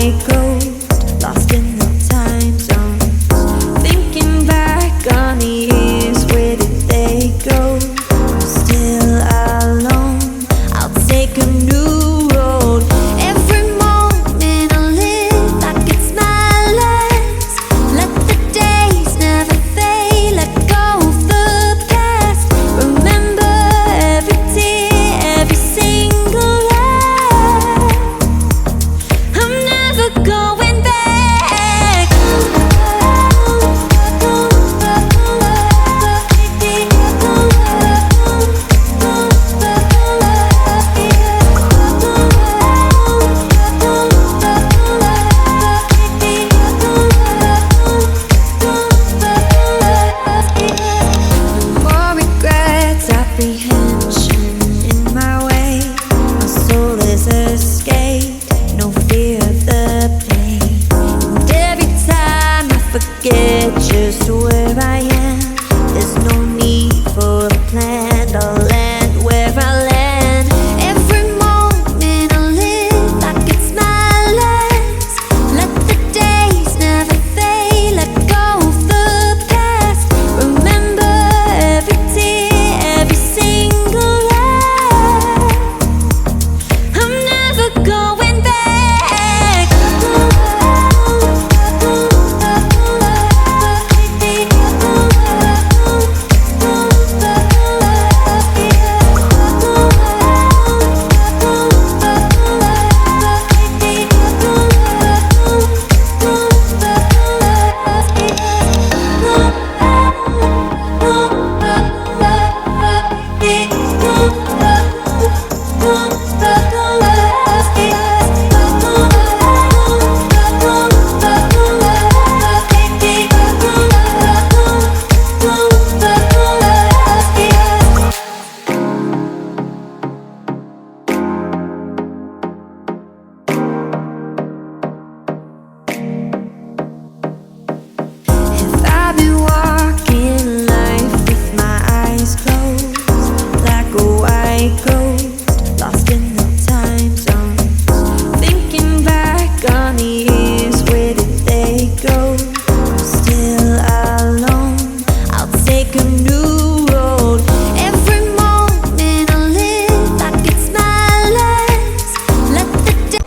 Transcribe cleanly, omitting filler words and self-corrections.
white ghost, lost in the time zone. Thinking back on the years, where did they go? I'm still alone, I'll take a new road. Every moment I live like it's my last. Let the days never fade, let go of the past. Remember every tear, every single laugh. I'm never going back. More regrets, apprehension in my way. My soul is escaped, no fear of the pain. And every time I forget just where I am, there's no need for a plan. I'll land where I land. Every moment I live like it's my last. Let the days never fade, let go of the past. Remember every tear, every single laugh. I'm never going back. If I've been walking life with my eyes closed, like a white ghost, lost in the time zone. Thinking back on the years, where did they go? I'm still alone, I'll take a new road. Every moment I live like it's my last. Let the day